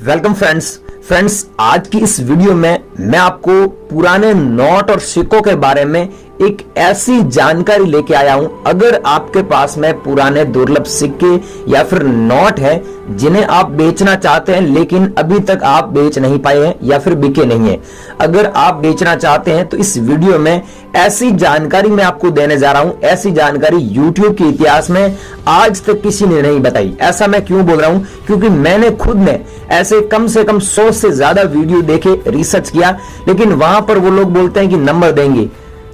Welcome friends, आज की इस वीडियो में मैं आपको पुराने नोट और सिक्कों के बारे में एक ऐसी जानकारी लेके आया हूं। अगर आपके पास में पुराने दुर्लभ सिक्के या फिर नोट है जिन्हें आप बेचना चाहते हैं लेकिन अभी तक आप बेच नहीं पाए हैं या फिर बिके नहीं है, अगर आप बेचना चाहते हैं तो इस वीडियो में ऐसी जानकारी मैं आपको देने जा रहा हूं। ऐसी जानकारी YouTube के इतिहास में आज तक किसी ने नहीं बताई। ऐसा मैं क्यों बोल रहा हूं? क्योंकि मैंने खुद ने ऐसे कम से कम 100 से ज्यादा वीडियो देखे, रिसर्च किया, लेकिन वहां पर वो लोग बोलते हैं कि नंबर देंगे,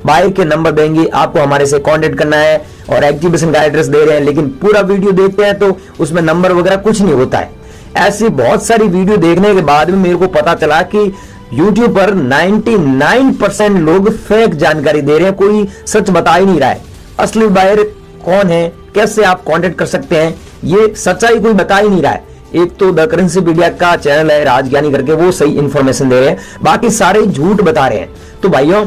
बायर के नंबर देंगे, आपको हमारे से कांटेक्ट करना है और एग्जीबिशन का एड्रेस दे रहे हैं, लेकिन पूरा वीडियो देखते हैं तो उसमें नंबर वगैरह कुछ नहीं होता है। ऐसी बहुत सारी वीडियो देखने के बाद में मेरे को पता चला कि YouTube पर 99% लोग फेक जानकारी दे रहे हैं, कोई सच बता ही नहीं रहा है। असली बायर कौन है, कैसे आप कांटेक्ट कर सकते हैं, ये सच्चाई कोई बता ही नहीं रहा है। एक तो द करेंसी मीडिया का चैनल है राजज्ञानी करके, वो सही इंफॉर्मेशन दे रहे हैं, बाकी सारे झूठ बता रहे हैं। तो भाइयों,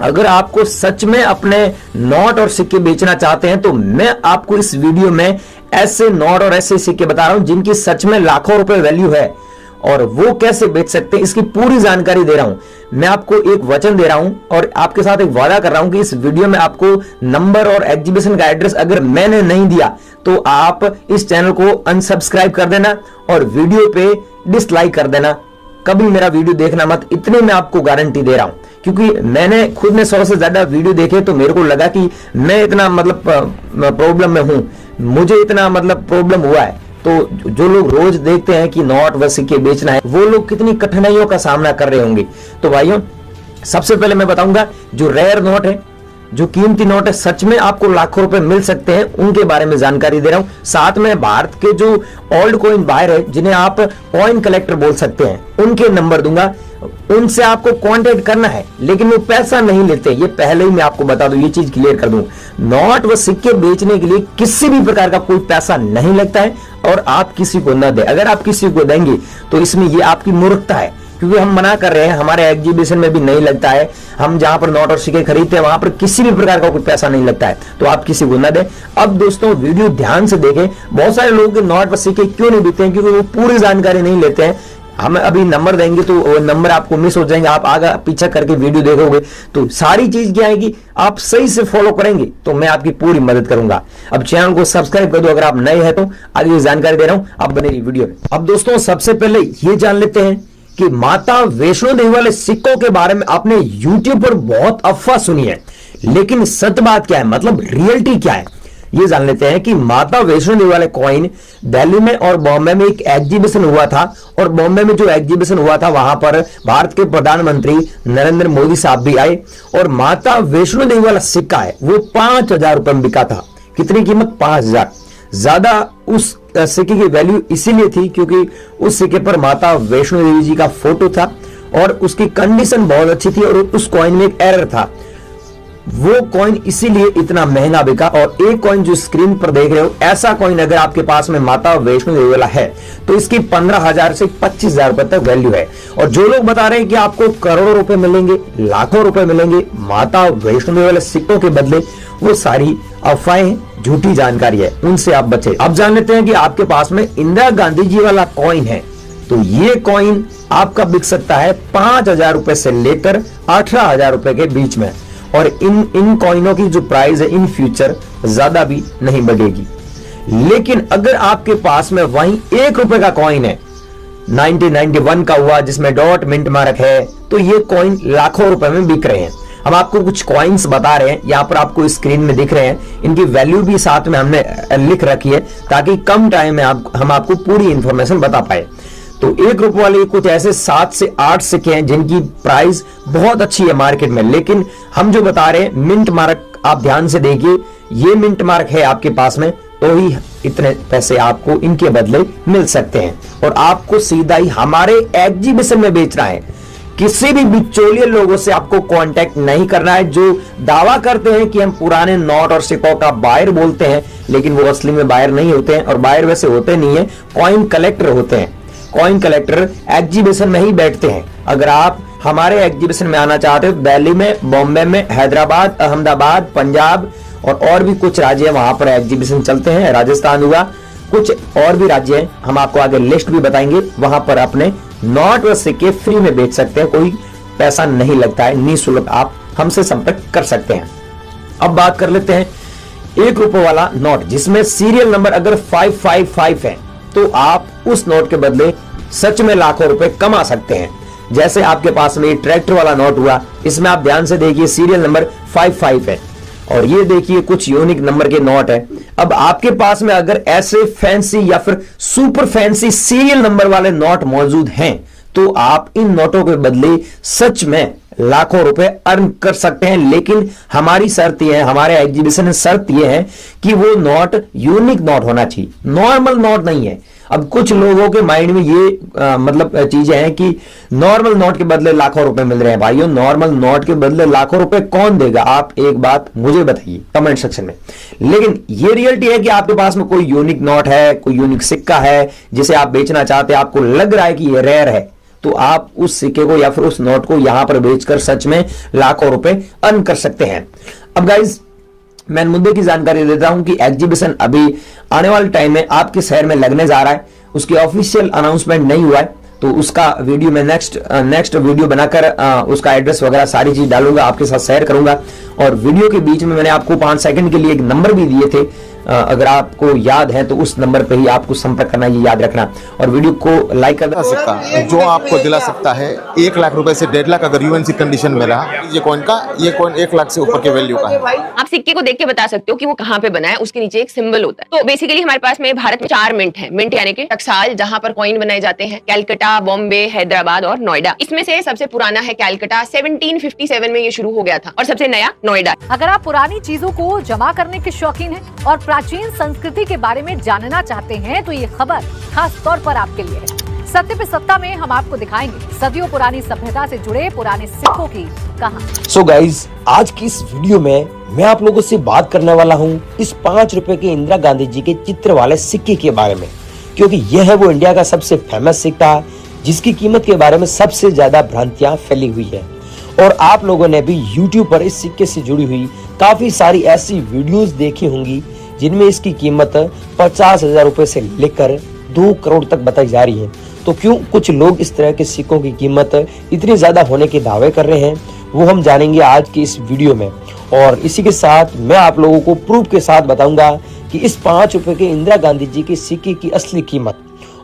अगर आपको सच में अपने नोट और सिक्के बेचना चाहते हैं तो मैं आपको इस वीडियो में ऐसे नोट और ऐसे सिक्के बता रहा हूं जिनकी सच में लाखों रुपए वैल्यू है और वो कैसे बेच सकते हैं, इसकी पूरी जानकारी दे रहा हूं। मैं आपको एक वचन दे रहा हूं और आपके साथ एक वादा कर रहा हूं कि इस वीडियो में आपको नंबर और एग्जीबिशन का एड्रेस अगर मैंने नहीं दिया तो आप इस चैनल को अनसब्सक्राइब कर देना और वीडियो पे डिसलाइक कर देना। कभी मेरा वीडियो देखना मत, इतनी मैं आपको गारंटी दे रहा हूं। क्योंकि मैंने खुद ने 100 से ज्यादा वीडियो देखे तो मेरे को लगा कि मैं इतना प्रॉब्लम में हूं, मुझे इतना प्रॉब्लम हुआ है। तो जो लोग रोज देखते हैं कि नोट व सिक्के बेचना है, वो लोग कितनी कठिनाइयों का सामना कर रहे होंगे। तो भाइयों, सबसे पहले मैं बताऊंगा जो रेयर नोट है, जो कीमती नोट है, सच में आपको लाखों रुपए मिल सकते हैं, उनके बारे में जानकारी दे रहा हूं। साथ में भारत के जो ओल्ड कॉइन बायर है, जिन्हें आप कॉइन कलेक्टर बोल सकते हैं, उनके नंबर दूंगा। उनसे आपको कांटेक्ट करना है, लेकिन वो पैसा नहीं लेते, ये पहले ही मैं आपको बता दूं, ये चीज क्लियर कर दूं। नोट व सिक्के बेचने के लिए किसी भी प्रकार का कोई पैसा नहीं लगता है और आप किसी को न दे। अगर आप किसी को देंगे तो इसमें ये आपकी मूर्खता है, क्योंकि हम मना कर रहे हैं, हमारे एग्जीबिशन में भी नहीं लगता है। हम जहां पर नोट और सिक्के खरीदते हैं वहां पर किसी भी प्रकार का कोई पैसा नहीं लगता है, तो आप किसी को न दें। अब दोस्तों, वीडियो ध्यान से देखें। बहुत सारे लोग नोट व सिक्के क्यों नहीं बिकते हैं? क्योंकि वो पूरी जानकारी नहीं लेते हैं। हम अभी नंबर देंगे तो वो नंबर आपको मिस हो जाएंगे, आप आगे पीछे करके वीडियो देखोगे तो सारी चीज क्या आएगी, आप सही से फॉलो करेंगे तो मैं आपकी पूरी मदद करूंगा। अब चैनल को सब्सक्राइब कर दो अगर आप नए हैं तो। आगे ये जानकारी दे रहा हूं, आप बने रहिए वीडियो में। अब दोस्तों, सबसे पहले ये जान लेते हैं कि माता वैष्णो देवी वाले सिक्कों के बारे में आपने YouTube पर बहुत अफवाह सुनी है, लेकिन सच बात क्या है, मतलब रियलिटी क्या है, ये जान लेते हैं। कि माता वैष्णो देवी वाले कॉइन दिल्ली में और बॉम्बे में एक एग्जीबिशन हुआ था, और बॉम्बे में जो एग्जीबिशन हुआ था वहां पर भारत के प्रधानमंत्री नरेंद्र मोदी साहब भी आए, और माता वैष्णो देवी वाला सिक्का है वो 5000 रुपए में बिका था। कितनी कीमत? 5000। ज्यादा उस सिक्के की वैल्यू इसीलिए थी क्योंकि उस सिक्के पर माता वैष्णो देवी जी का फोटो था और उसकी कंडीशन बहुत अच्छी थी, और उस कॉइन में एक एरर था। वो कॉइन इसीलिए इतना महंगा बिका। और एक कॉइन जो स्क्रीन पर देख रहे हो, ऐसा कॉइन अगर आपके पास में माता वैष्णो देवी वाला है तो इसकी 15,000 से 25,000 रुपए तक वैल्यू है। और जो लोग बता रहे हैं कि आपको करोड़ों रुपए मिलेंगे, लाखों रुपए मिलेंगे माता वैष्णो देवी वाले सिक्कों के बदले, वो सारी अफवाहें, झूठी जानकारी है, उनसे आप बचे। अब जान लेते हैं कि आपके पास में इंदिरा गांधी जी वाला कॉइन है, तो ये कॉइन आपका बिक सकता है 5,000 रुपए से लेकर 18,000 रुपए के बीच में। और इन कॉइनों की जो प्राइस है इन फ्यूचर ज्यादा भी नहीं बढ़ेगी। लेकिन अगर आपके पास में वहीं 1 रुपए का कॉइन है, 1991 का हुआ जिसमें डॉट मिंट मार्क है, तो ये कॉइन लाखों रुपए में बिक रहे हैं। हम आपको कुछ कॉइन्स बता रहे हैं, यहाँ पर आपको स्क्रीन में दिख रहे हैं, इनकी वैल्यू भी साथ में हमने लिख रखी है ताकि कम टाइम में हम आपको पूरी इंफॉर्मेशन बता पाए। तो 1 रुपए वाले कुछ ऐसे 7 से 8 सिक्के हैं जिनकी प्राइस बहुत अच्छी है मार्केट में, लेकिन हम जो बता रहे हैं मिंट मार्क, आप ध्यान से देखिए, ये मिंट मार्क है आपके पास में, तो ही इतने पैसे आपको इनके बदले मिल सकते हैं। और आपको सीधा ही हमारे एग्जीबिशन में बेचना है, किसी भी बिचौलिए लोगों से आपको कांटेक्ट नहीं करना है, जो दावा करते हैं कि हम पुराने नोट और सिक्कों का बायर बोलते हैं, लेकिन वो असली में बायर नहीं होते हैं। और बायर वैसे होते नहीं है, कॉइन कलेक्टर होते हैं। कॉइन कलेक्टर एग्जीबिशन में ही बैठते हैं। अगर आप हमारे एग्जीबिशन में आना चाहते हो, दिल्ली में, बॉम्बे में, हैदराबाद, अहमदाबाद, पंजाब और भी कुछ राज्य वहां पर एग्जीबिशन चलते हैं, राजस्थान हुआ, कुछ और भी राज्य हैं, हम आपको आगे लिस्ट भी बताएंगे, वहां पर अपने नोट व सिक्के फ्री में बेच सकते हैं, कोई पैसा नहीं लगता है, निःशुल्क आप हमसे संपर्क कर सकते हैं। अब बात कर लेते हैं ₹1 वाला नोट, जिसमें सीरियल नंबर अगर 555 है तो आप उस नोट के बदले सच में लाखों रुपए कमा सकते हैं। जैसे आपके पास में ये ट्रैक्टर वाला नोट हुआ, इसमें आप ध्यान से देखिए सीरियल नंबर 55 है और ये देखिए कुछ यूनिक नंबर के नोट है। अब आपके पास में अगर ऐसे फैंसी या फिर सुपर फैंसी सीरियल नंबर वाले नोट मौजूद हैं तो आप इन नोटों के बदले सच में लाखों रुपए अर्न कर सकते हैं। लेकिन हमारी शर्त यह है, हमारे एग्जीबिशन में शर्त यह है कि वो नोट यूनिक नोट होना चाहिए, नॉर्मल नोट नहीं है। अब कुछ लोगों के माइंड में ये मतलब चीजें हैं कि नॉर्मल नोट के बदले लाखों रुपए मिल रहे हैं। भाइयों, नॉर्मल नोट के बदले लाखों रुपए कौन देगा? आप एक बात मुझे बताइए कमेंट सेक्शन में। लेकिन ये रियलिटी है कि आपके पास में कोई यूनिक नोट है, कोई यूनिक सिक्का है जिसे आप बेचना चाहते हैं, आपको लग रहा है कि ये रेयर है, तो आप उस सिक्के को या फिर उस नोट को यहां पर बेचकर सच में लाखों रुपए अर्न कर सकते हैं। अब गाइज, मैं मुद्दे की जानकारी देता हूं कि एग्जीबिशन अभी आने वाले टाइम में आपके शहर में लगने जा रहा है। उसकी ऑफिशियल अनाउंसमेंट नहीं हुआ है, तो उसका वीडियो मैं नेक्स्ट वीडियो बनाकर उसका एड्रेस वगैरह सारी चीज डालूंगा, आपके साथ शेयर करूंगा। और वीडियो के बीच में मैंने आपको 5 सेकंड के लिए एक नंबर भी दिए थे, अगर आपको याद है तो उस नंबर पे ही आपको संपर्क करना, ये याद रखना। और वीडियो को लाइक कर सिक्का जो आपको दिला सकता है 1 लाख रुपए से 1.5 लाख, अगर यूएनसी कंडीशन में रहा। ये कॉइन 1 लाख से ऊपर के वैल्यू का है। आप सिक्के को देख के बता सकते हो कि वो कहाँ पे बना है, उसके नीचे एक सिंबल होता है। तो बेसिकली हमारे पास में भारत में 4 मिंट है। मिंट यानी कि टकसाल, जहाँ पर कॉइन बनाए जाते हैं, कैलकाटा, बॉम्बे, हैदराबाद और नोएडा। इसमें से सबसे पुराना है कैलकाटा, 1757 में ये शुरू हो गया था, और सबसे नया नोएडा। अगर आप पुरानी चीजों को जमा करने के शौकीन हैं और प्राचीन संस्कृति के बारे में जानना चाहते हैं तो ये खबर खास तौर पर आपके लिए है। सत्य पे सत्ता में हम आपको दिखाएंगे सदियों पुरानी सभ्यता से जुड़े पुराने सिक्कों की कहानी। सो गाइज, आज की इस वीडियो में मैं आप लोगों से बात करने वाला हूँ इस ₹5 के इंदिरा गांधी जी के चित्र वाले सिक्के के बारे में, क्योंकि यह है वो इंडिया का सबसे फेमस सिक्का जिसकी कीमत के बारे में सबसे ज्यादा भ्रांतियां फैली हुई है। और आप लोगों ने भी YouTube पर इस सिक्के से जुड़ी हुई काफी सारी ऐसी वीडियोस देखी होंगी जिनमें इसकी कीमत 50,000 रुपए से लेकर 2 करोड़ तक बताई जा रही है। तो क्यों कुछ लोग इस तरह के सिक्कों की कीमत इतनी ज्यादा होने के दावे कर रहे हैं, वो हम जानेंगे आज की इस वीडियो में। और इसी के साथ मैं आप लोगों को प्रूफ के साथ बताऊंगा कि इस ₹5 के इंदिरा गांधी जी के सिक्के की असली कीमत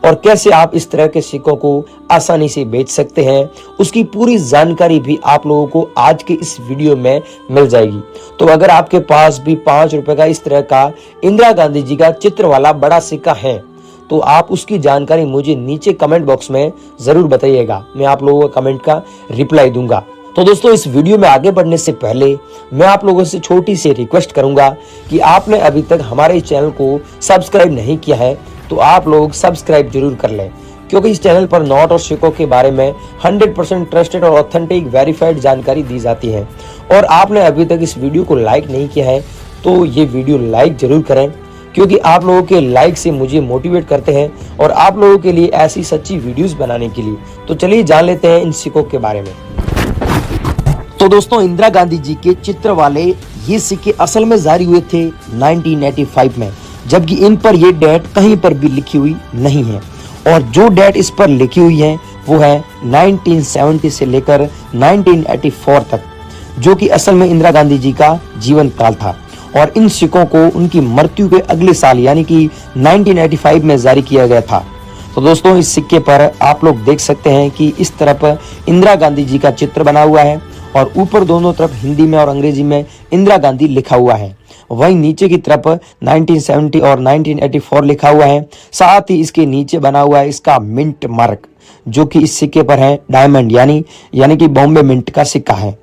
और कैसे आप इस तरह के सिक्कों को आसानी से बेच सकते हैं, उसकी पूरी जानकारी भी आप लोगों को आज के इस वीडियो में मिल जाएगी। तो अगर आपके पास भी ₹5 का इस तरह का इंदिरा गांधी जी का चित्र वाला बड़ा सिक्का है तो आप उसकी जानकारी मुझे नीचे कमेंट बॉक्स में जरूर बताइएगा, मैं आप लोगों का कमेंट का रिप्लाई दूंगा। तो दोस्तों, इस वीडियो में आगे बढ़ने से पहले मैं आप लोगों से छोटी सी रिक्वेस्ट करूंगा कि आपने अभी तक हमारे चैनल को सब्सक्राइब नहीं किया है तो आप लोग सब्सक्राइब जरूर कर लें, क्योंकि इस चैनल पर नोट और सिक्कों के बारे में 100% ट्रस्टेड और ऑथेंटिक वेरीफाइड जानकारी दी जाती है। और आपने अभी तक इस वीडियो को लाइक नहीं किया है तो ये वीडियो लाइक जरूर करें, क्योंकि आप लोगों के लाइक से मुझे मोटिवेट करते हैं और आप लोगों के लिए ऐसी सच्ची वीडियोस बनाने के लिए। तो चलिए जान लेते हैं इन सिक्कों के बारे में। तो दोस्तों, इंदिरा गांधी जी के चित्र वाले ये सिक्के असल में जारी हुए थे 1985 में, जबकि इन पर ये डेट कहीं पर भी लिखी हुई नहीं है। और जो डेट इस पर लिखी हुई है वो है 1970 से लेकर 1984 तक, जो कि असल में इंदिरा गांधी जी का जीवन काल था। और इन सिक्कों को उनकी मृत्यु के अगले साल यानी कि 1985 में जारी किया गया था। तो दोस्तों, इस सिक्के पर आप लोग देख सकते हैं कि इस तरफ इंदिरा गांधी जी का चित्र बना हुआ है और ऊपर दोनों तरफ हिंदी में और अंग्रेजी में इंदिरा गांधी लिखा हुआ है। वहीं नीचे की तरफ 1970 और 1984 लिखा हुआ है। साथ ही इसके नीचे बना हुआ है इसका मिंट मार्क, जो कि इस सिक्के पर है डायमंड यानी कि बॉम्बे मिंट का सिक्का है।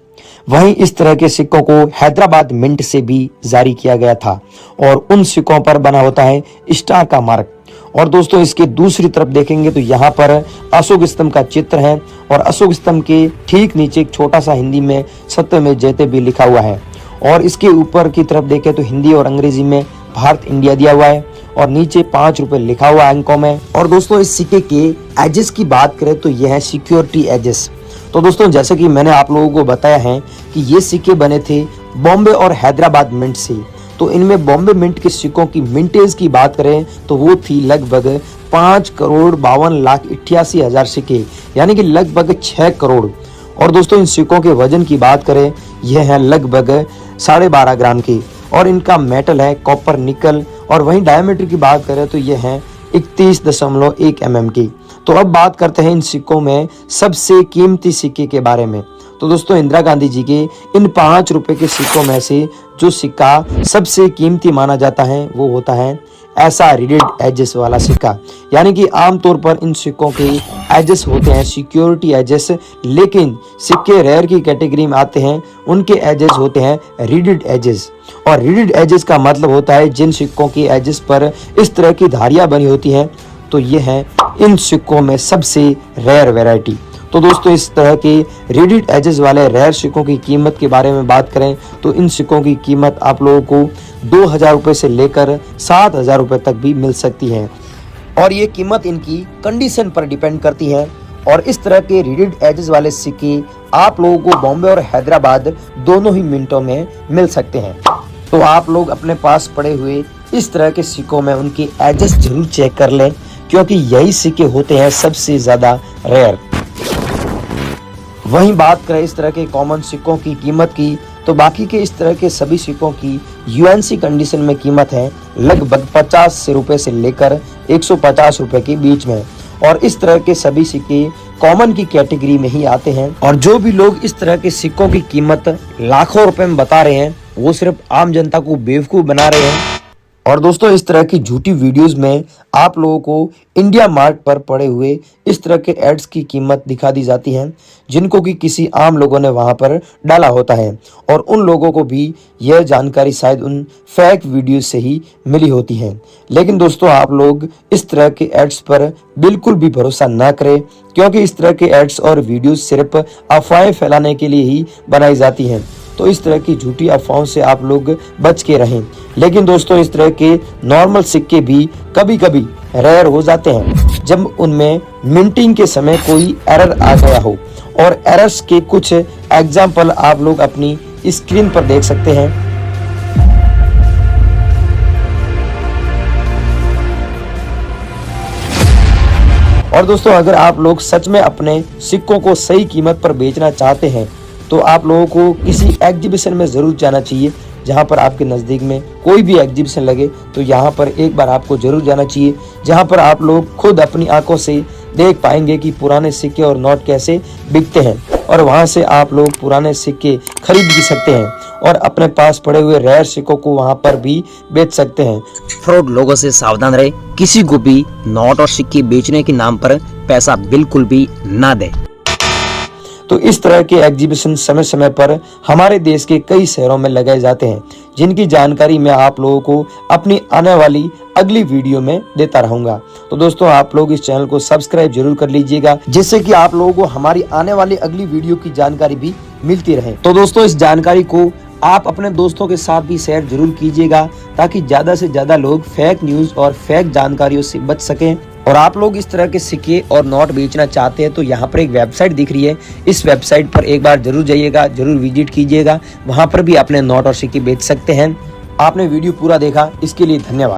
वहीं इस तरह के सिक्कों को हैदराबाद मिंट से भी जारी किया गया था और उन सिक्कों पर बना होता है स्टार का मार्क। और दोस्तों, इसके दूसरी तरफ देखेंगे तो यहाँ पर अशोक स्तंभ का चित्र है और अशोक स्तंभ के ठीक नीचे एक छोटा सा हिंदी में सत्यमेव जयते भी लिखा हुआ है। और इसके ऊपर की तरफ देखें तो हिंदी और अंग्रेजी में भारत इंडिया दिया हुआ है और नीचे ₹5 लिखा हुआ है अंकों में। और दोस्तों, इस सिक्के के एजेस की बात करें तो यह है सिक्योरिटी एजेस। तो दोस्तों, जैसे कि मैंने आप लोगों को बताया है कि ये सिक्के बने थे बॉम्बे और हैदराबाद मिंट से। तो इनमें बॉम्बे मिंट के सिक्कों की मिंटेज की बात करें तो वो थी लगभग 5,52,88,000 सिक्के, यानी कि लगभग 6 करोड़। और दोस्तों इन सिक्कों के वजन की बात करें, यह है लगभग 12.5 ग्राम की, और इनका मेटल है कॉपर निकल। और वहीं डायमीटर की बात करें तो यह है 31.1 mm की। तो अब बात करते हैं इन सिक्कों में सबसे कीमती सिक्के के बारे में। तो दोस्तों इंदिरा गांधी जी के इन 5 रुपए के सिक्कों में से जो सिक्का सबसे कीमती माना जाता है वो होता है ऐसा रिडेड एजेस वाला सिक्का, यानी कि आमतौर पर इन सिक्कों के एजेस होते हैं सिक्योरिटी एजेस, लेकिन सिक्के रेयर की कैटेगरी में आते हैं, उनके एजेस होते हैं रिडेड एजेस। और रिडेड एजेस का मतलब होता है जिन सिक्कों की एजेस पर इस तरह की धारियां बनी होती हैं, तो ये है इन सिक्कों में सबसे रेयर वैरायटी। तो दोस्तों इस तरह के रिडेड एजेस वाले रेयर सिक्कों की कीमत के बारे में बात करें तो इन सिक्कों की कीमत आप लोगों को 2,000 रुपये से लेकर 7,000 रुपये तक भी मिल सकती है, और ये कीमत इनकी कंडीशन पर डिपेंड करती है। और इस तरह के रिडेड एजेस वाले सिक्के आप लोगों को बॉम्बे और हैदराबाद दोनों ही मिनटों में मिल सकते हैं। तो आप लोग अपने पास पड़े हुए इस तरह के सिक्कों में उनके एजेस जरूर चेक कर लें, क्योंकि यही सिक्के होते हैं सबसे ज्यादा रेयर। वहीं बात करें इस तरह के कॉमन सिक्कों की कीमत की, तो बाकी के इस तरह के सभी सिक्कों की यूएनसी कंडीशन में कीमत है लगभग 50 रुपए से लेकर 150 रुपए के बीच में। और इस तरह के सभी सिक्के कॉमन की कैटेगरी में ही आते हैं। और जो भी लोग इस तरह के सिक्कों की कीमत लाखों रुपए में बता रहे हैं, वो सिर्फ आम जनता को बेवकूफ बना रहे हैं। और दोस्तों इस तरह की झूठी वीडियोस में आप लोगों को इंडिया मार्ट पर पड़े हुए इस तरह के एड्स की कीमत दिखा दी जाती है, जिनको कि किसी आम लोगों ने वहां पर डाला होता है, और उन लोगों को भी यह जानकारी शायद उन फेक वीडियोस से ही मिली होती है। लेकिन दोस्तों आप लोग इस तरह के एड्स पर बिल्कुल भी भरोसा ना करें, क्योंकि इस तरह के एड्स और वीडियोस सिर्फ अफवाहें फैलाने के लिए ही बनाई जाती हैं। तो इस तरह की झूठी अफवाहों से आप लोग बच के रहें। लेकिन दोस्तों इस तरह के नॉर्मल सिक्के भी कभी कभी रेयर हो जाते हैं जब उनमें मिंटिंग के समय कोई एरर आ गया हो, और एरर्स के कुछ एग्जाम्पल आप लोग अपनी स्क्रीन पर देख सकते हैं। और दोस्तों अगर आप लोग सच में अपने सिक्कों को सही कीमत पर बेचना चाहते हैं, तो आप लोगों को किसी एग्जीबिशन में जरूर जाना चाहिए। जहां पर आपके नज़दीक में कोई भी एग्जीबिशन लगे तो यहाँ पर एक बार आपको जरूर जाना चाहिए, जहां पर आप लोग खुद अपनी आंखों से देख पाएंगे कि पुराने सिक्के और नोट कैसे बिकते हैं, और वहां से आप लोग पुराने सिक्के खरीद भी सकते हैं और अपने पास पड़े हुए रेयर सिक्कों को वहां पर भी बेच सकते हैं। फ्रॉड लोगों से सावधान रहे, किसी को भी नोट और सिक्के बेचने के नाम पर पैसा बिल्कुल भी ना दे। तो इस तरह के एग्जीबिशन समय समय पर हमारे देश के कई शहरों में लगाए जाते हैं, जिनकी जानकारी मैं आप लोगों को अपनी आने वाली अगली वीडियो में देता रहूंगा। तो दोस्तों आप लोग इस चैनल को सब्सक्राइब जरूर कर लीजिएगा, जिससे कि आप लोगों को हमारी आने वाली अगली वीडियो की जानकारी भी मिलती रहे। तो दोस्तों इस जानकारी को आप अपने दोस्तों के साथ भी शेयर जरूर कीजिएगा, ताकि ज्यादा से ज्यादा लोग फेक न्यूज और फेक जानकारियों से बच सकें। और आप लोग इस तरह के सिक्के और नोट बेचना चाहते हैं तो यहाँ पर एक वेबसाइट दिख रही है, इस वेबसाइट पर एक बार जरूर जाइएगा, जरूर विजिट कीजिएगा, वहां पर भी अपने नोट और सिक्के बेच सकते हैं। आपने वीडियो पूरा देखा, इसके लिए धन्यवाद।